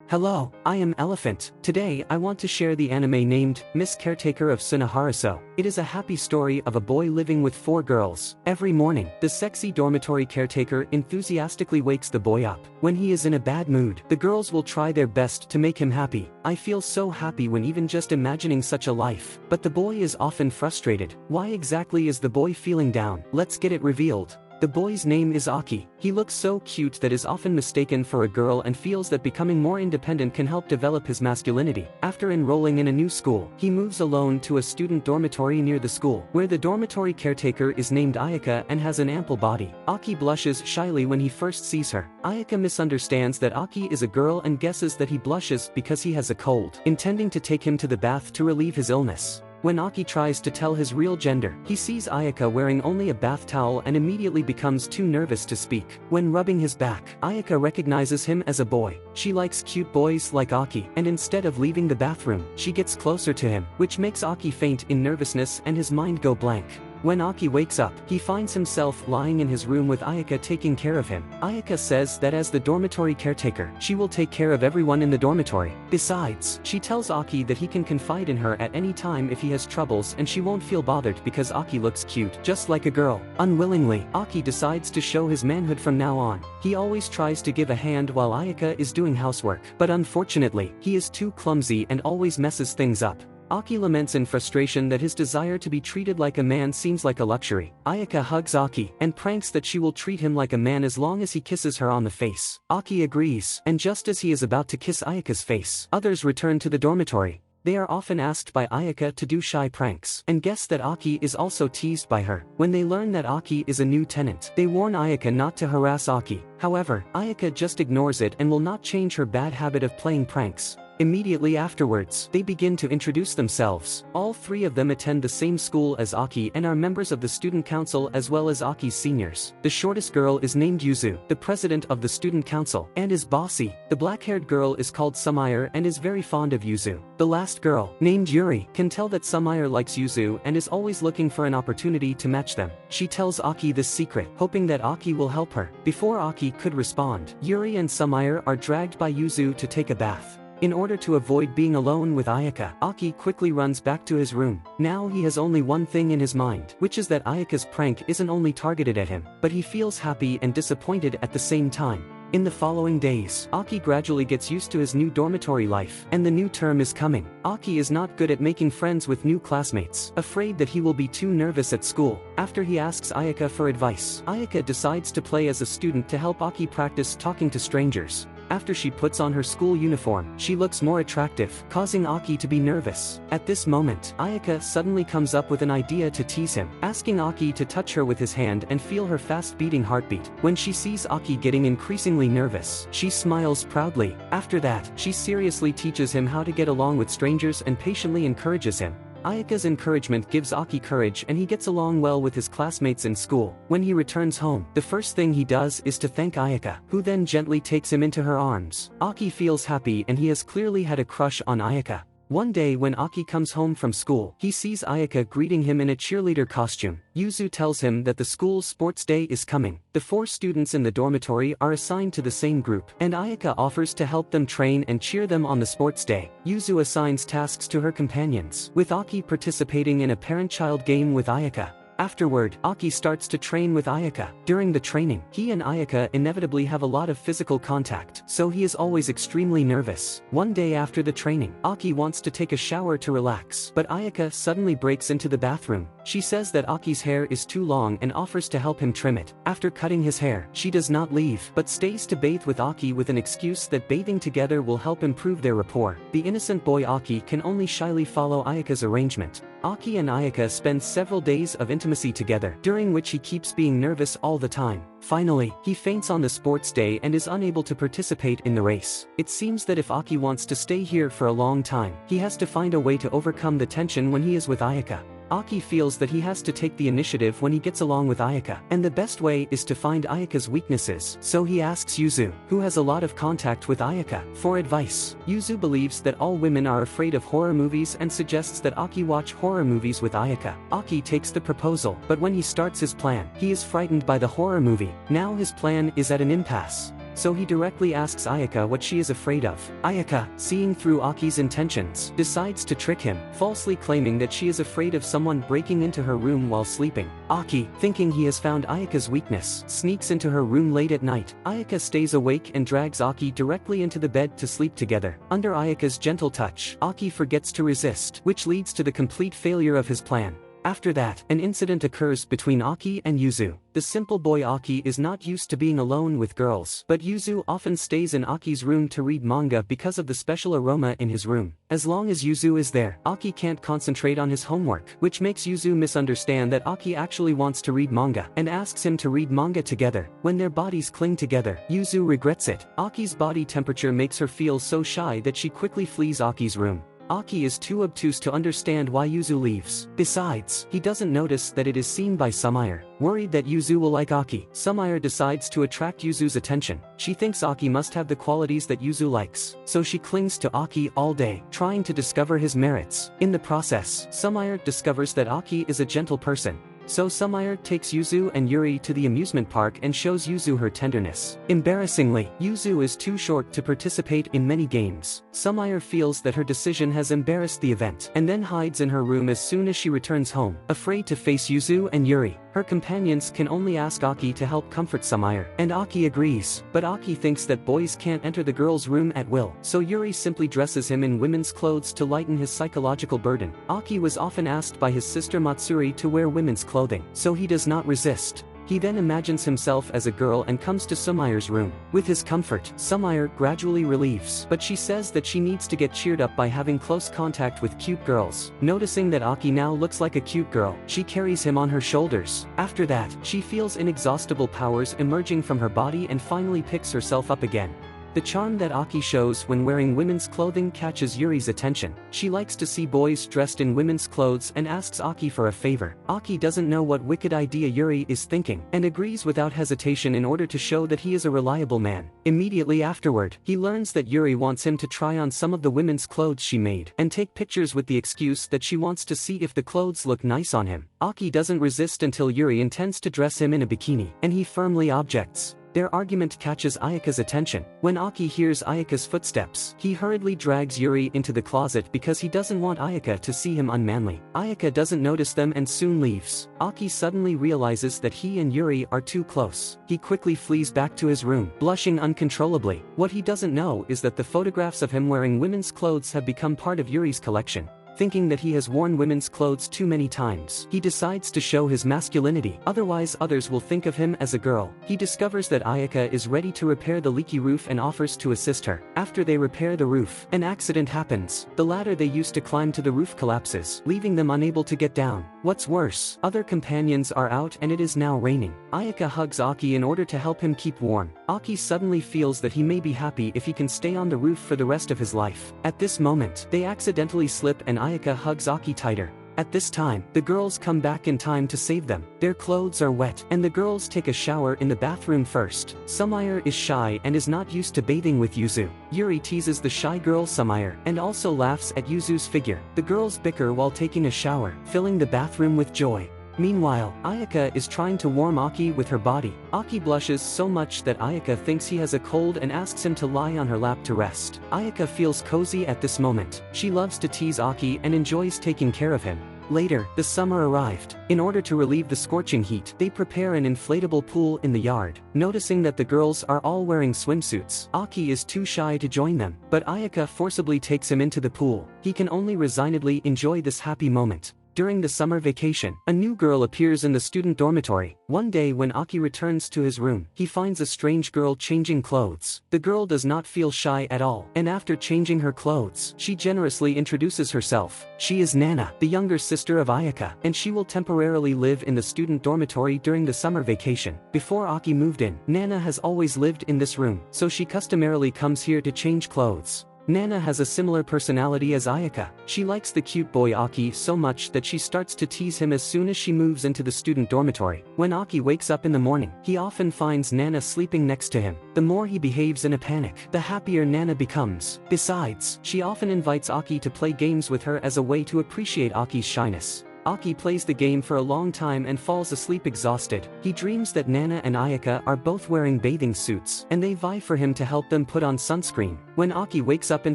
Hello, I am Elephant. Today I want to share the anime named Miss Caretaker of Sunohara-sou. It is a happy story of a boy living with 4 girls. Every morning, the sexy dormitory caretaker enthusiastically wakes the boy up. When he is in a bad mood, the girls will try their best to make him happy. I feel so happy when even just imagining such a life. But the boy is often frustrated. Why exactly is the boy feeling down? Let's get it revealed. The boy's name is Aki. He looks so cute that is often mistaken for a girl and feels that becoming more independent can help develop his masculinity. After enrolling in a new school, he moves alone to a student dormitory near the school, where the dormitory caretaker is named Ayaka and has an ample body. Aki blushes shyly when he first sees her. Ayaka misunderstands that Aki is a girl and guesses that he blushes because he has a cold, intending to take him to the bath to relieve his illness. When Aki tries to tell his real gender, he sees Ayaka wearing only a bath towel and immediately becomes too nervous to speak. When rubbing his back, Ayaka recognizes him as a boy. She likes cute boys like Aki, and instead of leaving the bathroom, she gets closer to him, which makes Aki faint in nervousness and his mind go blank. When Aki wakes up, he finds himself lying in his room with Ayaka taking care of him. Ayaka says that as the dormitory caretaker, she will take care of everyone in the dormitory. Besides, she tells Aki that he can confide in her at any time if he has troubles and she won't feel bothered because Aki looks cute, just like a girl. Unwillingly, Aki decides to show his manhood from now on. He always tries to give a hand while Ayaka is doing housework, but unfortunately, he is too clumsy and always messes things up. Aki laments in frustration that his desire to be treated like a man seems like a luxury. Ayaka hugs Aki and pranks that she will treat him like a man as long as he kisses her on the face. Aki agrees, and just as he is about to kiss Ayaka's face, others return to the dormitory. They are often asked by Ayaka to do shy pranks, and guess that Aki is also teased by her. When they learn that Aki is a new tenant, they warn Ayaka not to harass Aki. However, Ayaka just ignores it and will not change her bad habit of playing pranks. Immediately afterwards, they begin to introduce themselves. All 3 of them attend the same school as Aki and are members of the student council as well as Aki's seniors. The shortest girl is named Yuzu, the president of the student council, and is bossy. The black-haired girl is called Sumaire and is very fond of Yuzu. The last girl, named Yuri, can tell that Sumaire likes Yuzu and is always looking for an opportunity to match them. She tells Aki this secret, hoping that Aki will help her. Before Aki could respond, Yuri and Sumaire are dragged by Yuzu to take a bath. In order to avoid being alone with Ayaka, Aki quickly runs back to his room. Now he has only one thing in his mind, which is that Ayaka's prank isn't only targeted at him, but he feels happy and disappointed at the same time. In the following days, Aki gradually gets used to his new dormitory life, and the new term is coming. Aki is not good at making friends with new classmates, afraid that he will be too nervous at school. After he asks Ayaka for advice, Ayaka decides to play as a student to help Aki practice talking to strangers. After she puts on her school uniform, she looks more attractive, causing Aki to be nervous. At this moment, Ayaka suddenly comes up with an idea to tease him, asking Aki to touch her with his hand and feel her fast-beating heartbeat. When she sees Aki getting increasingly nervous, she smiles proudly. After that, she seriously teaches him how to get along with strangers and patiently encourages him. Ayaka's encouragement gives Aki courage and he gets along well with his classmates in school. When he returns home, the first thing he does is to thank Ayaka, who then gently takes him into her arms. Aki feels happy and he has clearly had a crush on Ayaka. One day when Aki comes home from school, he sees Ayaka greeting him in a cheerleader costume. Yuzu tells him that the school's sports day is coming. The 4 students in the dormitory are assigned to the same group, and Ayaka offers to help them train and cheer them on the sports day. Yuzu assigns tasks to her companions, with Aki participating in a parent-child game with Ayaka. Afterward, Aki starts to train with Ayaka. During the training, he and Ayaka inevitably have a lot of physical contact, so he is always extremely nervous. One day after the training, Aki wants to take a shower to relax, but Ayaka suddenly breaks into the bathroom. She says that Aki's hair is too long and offers to help him trim it. After cutting his hair, she does not leave, but stays to bathe with Aki with an excuse that bathing together will help improve their rapport. The innocent boy Aki can only shyly follow Ayaka's arrangement. Aki and Ayaka spend several days of intimacy together, during which he keeps being nervous all the time. Finally, he faints on the sports day and is unable to participate in the race. It seems that if Aki wants to stay here for a long time, he has to find a way to overcome the tension when he is with Ayaka. Aki feels that he has to take the initiative when he gets along with Ayaka, and the best way is to find Ayaka's weaknesses, so he asks Yuzu, who has a lot of contact with Ayaka, for advice. Yuzu believes that all women are afraid of horror movies and suggests that Aki watch horror movies with Ayaka. Aki takes the proposal, but when he starts his plan, he is frightened by the horror movie. Now his plan is at an impasse. so he directly asks Ayaka what she is afraid of. Ayaka, seeing through Aki's intentions, decides to trick him, falsely claiming that she is afraid of someone breaking into her room while sleeping. Aki, thinking he has found Ayaka's weakness, sneaks into her room late at night. Ayaka stays awake and drags Aki directly into the bed to sleep together. Under Ayaka's gentle touch, Aki forgets to resist, which leads to the complete failure of his plan. After that, an incident occurs between Aki and Yuzu. The simple boy Aki is not used to being alone with girls, but Yuzu often stays in Aki's room to read manga because of the special aroma in his room. As long as Yuzu is there, Aki can't concentrate on his homework, which makes Yuzu misunderstand that Aki actually wants to read manga, and asks him to read manga together. When their bodies cling together, Yuzu regrets it. Aki's body temperature makes her feel so shy that she quickly flees Aki's room. Aki is too obtuse to understand why Yuzu leaves. Besides, he doesn't notice that it is seen by Sunohara. Worried that Yuzu will like Aki, Sunohara decides to attract Yuzu's attention. She thinks Aki must have the qualities that Yuzu likes, so she clings to Aki all day, trying to discover his merits. In the process, Sunohara discovers that Aki is a gentle person. So Sunohara takes Yuzu and Yuri to the amusement park and shows Yuzu her tenderness. Embarrassingly, Yuzu is too short to participate in many games. Sunohara feels that her decision has embarrassed the event, and then hides in her room as soon as she returns home, afraid to face Yuzu and Yuri. Her companions can only ask Aki to help comfort Sunohara, and Aki agrees, but Aki thinks that boys can't enter the girl's room at will, so Yuri simply dresses him in women's clothes to lighten his psychological burden. Aki was often asked by his sister Matsuri to wear women's clothing, so he does not resist. He then imagines himself as a girl and comes to Sunohara's room. With his comfort, Sunohara gradually relieves, but she says that she needs to get cheered up by having close contact with cute girls. Noticing that Aki now looks like a cute girl, she carries him on her shoulders. After that, she feels inexhaustible powers emerging from her body and finally picks herself up again. The charm that Aki shows when wearing women's clothing catches Yuri's attention. She likes to see boys dressed in women's clothes and asks Aki for a favor. Aki doesn't know what wicked idea Yuri is thinking, and agrees without hesitation in order to show that he is a reliable man. Immediately afterward, he learns that Yuri wants him to try on some of the women's clothes she made, and take pictures with the excuse that she wants to see if the clothes look nice on him. Aki doesn't resist until Yuri intends to dress him in a bikini, and he firmly objects. Their argument catches Ayaka's attention. When Aki hears Ayaka's footsteps, he hurriedly drags Yuri into the closet because he doesn't want Ayaka to see him unmanly. Ayaka doesn't notice them and soon leaves. Aki suddenly realizes that he and Yuri are too close. He quickly flees back to his room, blushing uncontrollably. What he doesn't know is that the photographs of him wearing women's clothes have become part of Yuri's collection. Thinking that he has worn women's clothes too many times, he decides to show his masculinity, otherwise others will think of him as a girl. He discovers that Ayaka is ready to repair the leaky roof and offers to assist her. After they repair the roof, an accident happens. The ladder they used to climb to the roof collapses, leaving them unable to get down. What's worse, other companions are out and it is now raining. Ayaka hugs Aki in order to help him keep warm. Aki suddenly feels that he may be happy if he can stay on the roof for the rest of his life. At this moment, they accidentally slip and Ayaka hugs Aki tighter. At this time, the girls come back in time to save them. Their clothes are wet, and the girls take a shower in the bathroom first. Sunohara is shy and is not used to bathing with Yuzu. Yuri teases the shy girl Sunohara, and also laughs at Yuzu's figure. The girls bicker while taking a shower, filling the bathroom with joy. Meanwhile, Ayaka is trying to warm Aki with her body. Aki blushes so much that Ayaka thinks he has a cold and asks him to lie on her lap to rest. Ayaka feels cozy at this moment. She loves to tease Aki and enjoys taking care of him. Later, the summer arrived. In order to relieve the scorching heat, they prepare an inflatable pool in the yard. Noticing that the girls are all wearing swimsuits, Aki is too shy to join them, but Ayaka forcibly takes him into the pool. He can only resignedly enjoy this happy moment. During the summer vacation, a new girl appears in the student dormitory. One day when Aki returns to his room, he finds a strange girl changing clothes. The girl does not feel shy at all, and after changing her clothes, she generously introduces herself. She is Nana, the younger sister of Ayaka, and she will temporarily live in the student dormitory during the summer vacation. Before Aki moved in, Nana has always lived in this room, so she customarily comes here to change clothes. Nana has a similar personality as Ayaka. She likes the cute boy Aki so much that she starts to tease him as soon as she moves into the student dormitory. When Aki wakes up in the morning, he often finds Nana sleeping next to him. The more he behaves in a panic, the happier Nana becomes. Besides, she often invites Aki to play games with her as a way to appreciate Aki's shyness. Aki plays the game for a long time and falls asleep exhausted. He dreams that Nana and Ayaka are both wearing bathing suits, and they vie for him to help them put on sunscreen. When Aki wakes up in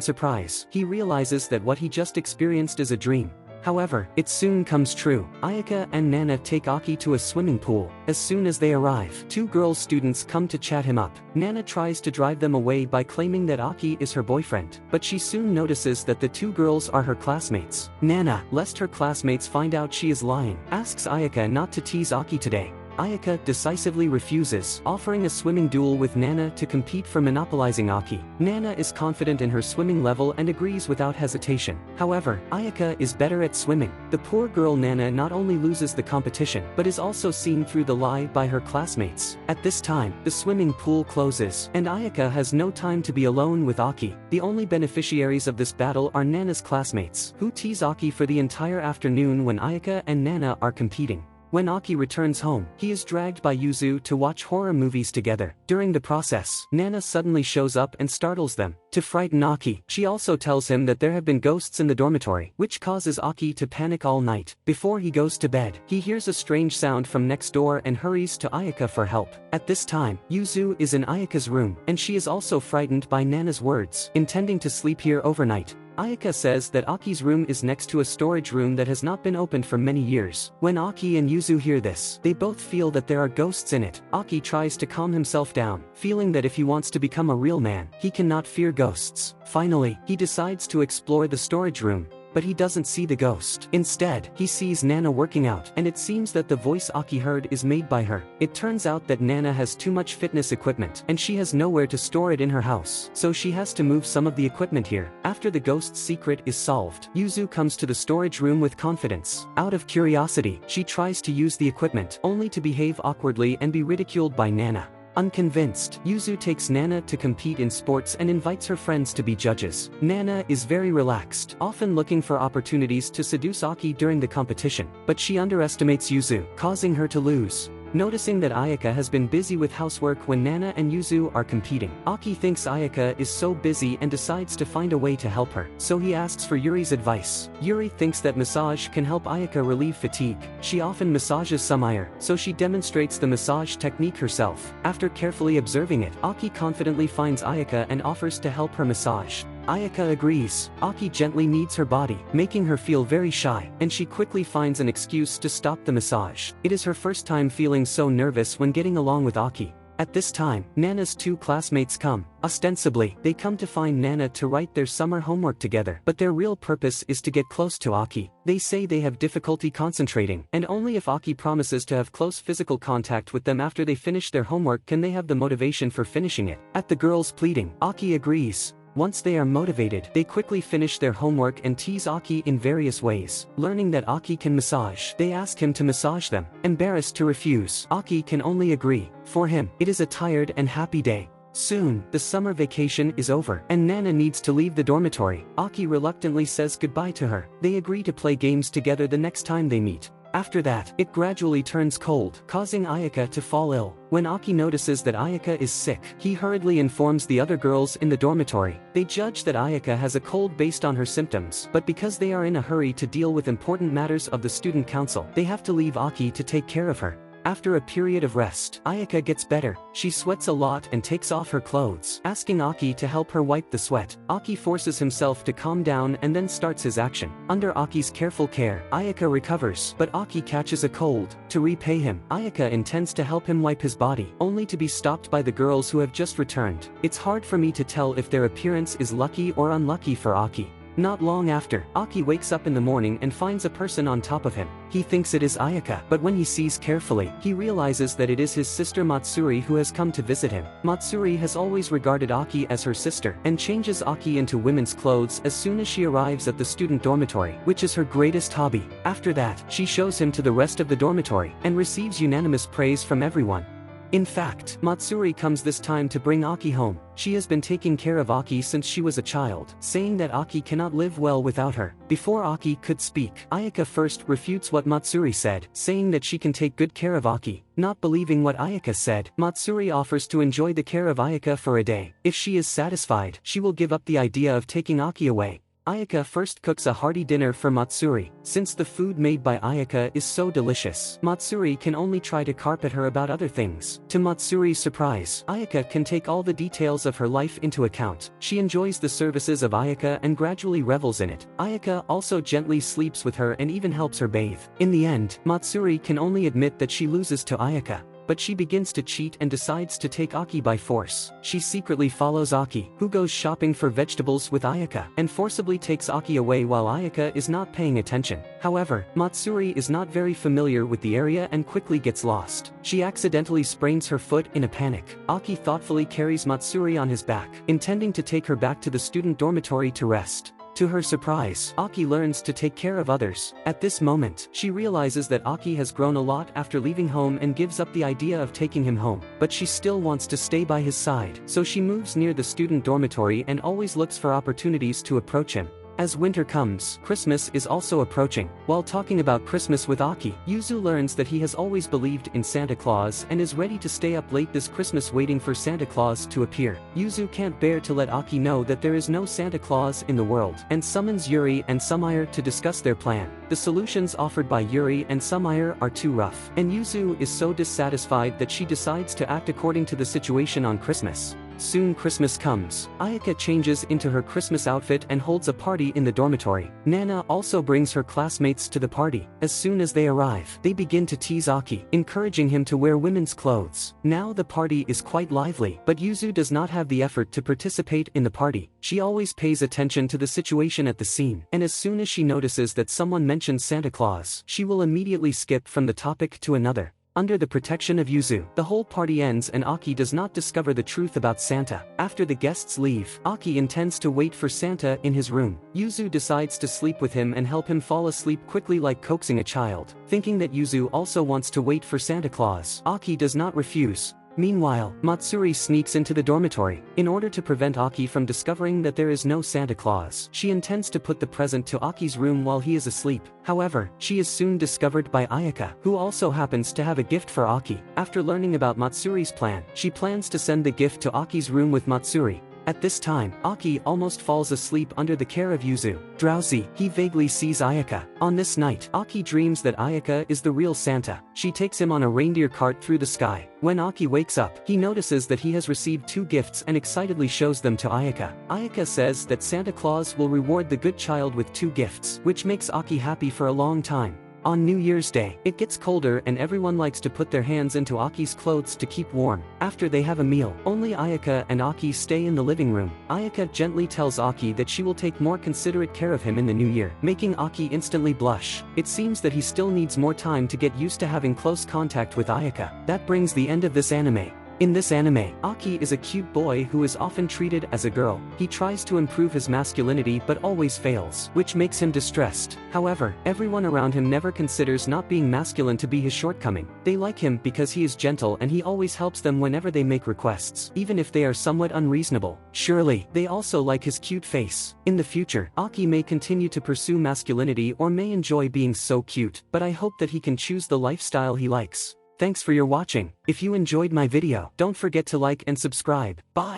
surprise, he realizes that what he just experienced is a dream. However, it soon comes true. Ayaka and Nana take Aki to a swimming pool. As soon as they arrive, two girl students come to chat him up. Nana tries to drive them away by claiming that Aki is her boyfriend, but she soon notices that the two girls are her classmates. Nana, lest her classmates find out she is lying, asks Ayaka not to tease Aki today. Ayaka decisively refuses, offering a swimming duel with Nana to compete for monopolizing Aki. Nana is confident in her swimming level and agrees without hesitation. However, Ayaka is better at swimming. The poor girl Nana not only loses the competition, but is also seen through the lie by her classmates. At this time, the swimming pool closes, and Ayaka has no time to be alone with Aki. The only beneficiaries of this battle are Nana's classmates, who tease Aki for the entire afternoon when Ayaka and Nana are competing. When Aki returns home, he is dragged by Yuzu to watch horror movies together. During the process, Nana suddenly shows up and startles them. To frighten Aki, she also tells him that there have been ghosts in the dormitory, which causes Aki to panic all night. Before he goes to bed, he hears a strange sound from next door and hurries to Ayaka for help. At this time, Yuzu is in Ayaka's room, and she is also frightened by Nana's words, intending to sleep here overnight. Ayaka says that Aki's room is next to a storage room that has not been opened for many years. When Aki and Yuzu hear this, they both feel that there are ghosts in it. Aki tries to calm himself down, feeling that if he wants to become a real man, he cannot fear ghosts. Finally, he decides to explore the storage room. But he doesn't see the ghost. Instead, he sees Nana working out, and it seems that the voice Aki heard is made by her. It turns out that Nana has too much fitness equipment, and she has nowhere to store it in her house, so she has to move some of the equipment here. After the ghost's secret is solved, Yuzu comes to the storage room with confidence. Out of curiosity, she tries to use the equipment, only to behave awkwardly and be ridiculed by Nana. Unconvinced, Yuzu takes Nana to compete in sports and invites her friends to be judges. Nana is very relaxed, often looking for opportunities to seduce Aki during the competition, but she underestimates Yuzu, causing her to lose. Noticing that Ayaka has been busy with housework when Nana and Yuzu are competing, Aki thinks Ayaka is so busy and decides to find a way to help her, so he asks for Yuri's advice. Yuri thinks that massage can help Ayaka relieve fatigue. She often massages Sunohara, so she demonstrates the massage technique herself. After carefully observing it, Aki confidently finds Ayaka and offers to help her massage. Ayaka agrees. Aki gently kneads her body, making her feel very shy, and she quickly finds an excuse to stop the massage. It is her first time feeling so nervous when getting along with Aki. At this time, Nana's two classmates come. Ostensibly, they come to find Nana to write their summer homework together, but their real purpose is to get close to Aki. They say they have difficulty concentrating, and only if Aki promises to have close physical contact with them after they finish their homework can they have the motivation for finishing it. At the girls' pleading, Aki agrees. Once they are motivated, they quickly finish their homework and tease Aki in various ways. Learning that Aki can massage, they ask him to massage them. Embarrassed to refuse, Aki can only agree. For him, it is a tired and happy day. Soon, the summer vacation is over, and Nana needs to leave the dormitory. Aki reluctantly says goodbye to her. They agree to play games together the next time they meet. After that, it gradually turns cold, causing Ayaka to fall ill. When Aki notices that Ayaka is sick, he hurriedly informs the other girls in the dormitory. They judge that Ayaka has a cold based on her symptoms, but because they are in a hurry to deal with important matters of the student council, they have to leave Aki to take care of her. After a period of rest, Ayaka gets better. She sweats a lot and takes off her clothes, asking Aki to help her wipe the sweat. Aki forces himself to calm down and then starts his action. Under Aki's careful care, Ayaka recovers, but Aki catches a cold. To repay him, Ayaka intends to help him wipe his body, only to be stopped by the girls who have just returned. It's hard for me to tell if their appearance is lucky or unlucky for Aki. Not long after, Aki wakes up in the morning and finds a person on top of him. He thinks it is Ayaka, but when he sees carefully, he realizes that it is his sister Matsuri who has come to visit him. Matsuri has always regarded Aki as her sister, and changes Aki into women's clothes as soon as she arrives at the student dormitory, which is her greatest hobby. After that, she shows him to the rest of the dormitory, and receives unanimous praise from everyone. In fact, Matsuri comes this time to bring Aki home. She has been taking care of Aki since she was a child, saying that Aki cannot live well without her. Before Aki could speak, Ayaka first refutes what Matsuri said, saying that she can take good care of Aki. Not believing what Ayaka said, Matsuri offers to enjoy the care of Ayaka for a day. If she is satisfied, she will give up the idea of taking Aki away. Ayaka first cooks a hearty dinner for Matsuri. Since the food made by Ayaka is so delicious, Matsuri can only try to carp at her about other things. To Matsuri's surprise, Ayaka can take all the details of her life into account. She enjoys the services of Ayaka and gradually revels in it. Ayaka also gently sleeps with her and even helps her bathe. In the end, Matsuri can only admit that she loses to Ayaka. But she begins to cheat and decides to take Aki by force. She secretly follows Aki, who goes shopping for vegetables with Ayaka, and forcibly takes Aki away while Ayaka is not paying attention. However, Matsuri is not very familiar with the area and quickly gets lost. She accidentally sprains her foot in a panic. Aki thoughtfully carries Matsuri on his back, intending to take her back to the student dormitory to rest. To her surprise, Aki learns to take care of others. At this moment, she realizes that Aki has grown a lot after leaving home and gives up the idea of taking him home. But she still wants to stay by his side, so she moves near the student dormitory and always looks for opportunities to approach him. As winter comes, Christmas is also approaching. While talking about Christmas with Aki, Yuzu learns that he has always believed in Santa Claus and is ready to stay up late this Christmas waiting for Santa Claus to appear. Yuzu can't bear to let Aki know that there is no Santa Claus in the world, and summons Yuri and Sumire to discuss their plan. The solutions offered by Yuri and Sumire are too rough, and Yuzu is so dissatisfied that she decides to act according to the situation on Christmas. Soon Christmas comes. Ayaka changes into her Christmas outfit and holds a party in the dormitory. Nana also brings her classmates to the party. As soon as they arrive, they begin to tease Aki, encouraging him to wear women's clothes. Now the party is quite lively, but Yuzu does not have the effort to participate in the party. She always pays attention to the situation at the scene, and as soon as she notices that someone mentions Santa Claus, she will immediately skip from the topic to another. Under the protection of Yuzu, the whole party ends and Aki does not discover the truth about Santa. After the guests leave, Aki intends to wait for Santa in his room. Yuzu decides to sleep with him and help him fall asleep quickly like coaxing a child. Thinking that Yuzu also wants to wait for Santa Claus, Aki does not refuse. Meanwhile, Matsuri sneaks into the dormitory. In order to prevent Aki from discovering that there is no Santa Claus, she intends to put the present to Aki's room while he is asleep. However, she is soon discovered by Ayaka, who also happens to have a gift for Aki. After learning about Matsuri's plan, she plans to send the gift to Aki's room with Matsuri. At this time, Aki almost falls asleep under the care of Yuzu. Drowsy, he vaguely sees Ayaka. On this night, Aki dreams that Ayaka is the real Santa. She takes him on a reindeer cart through the sky. When Aki wakes up, he notices that he has received 2 gifts and excitedly shows them to Ayaka. Ayaka says that Santa Claus will reward the good child with 2 gifts, which makes Aki happy for a long time. On New Year's Day, it gets colder and everyone likes to put their hands into Aki's clothes to keep warm. After they have a meal, only Ayaka and Aki stay in the living room. Ayaka gently tells Aki that she will take more considerate care of him in the new year, making Aki instantly blush. It seems that he still needs more time to get used to having close contact with Ayaka. That brings the end of this anime. In this anime, Aki is a cute boy who is often treated as a girl. He tries to improve his masculinity but always fails, which makes him distressed. However, everyone around him never considers not being masculine to be his shortcoming. They like him because he is gentle and he always helps them whenever they make requests, even if they are somewhat unreasonable. Surely, they also like his cute face. In the future, Aki may continue to pursue masculinity or may enjoy being so cute, but I hope that he can choose the lifestyle he likes. Thanks for your watching. If you enjoyed my video, don't forget to like and subscribe. Bye!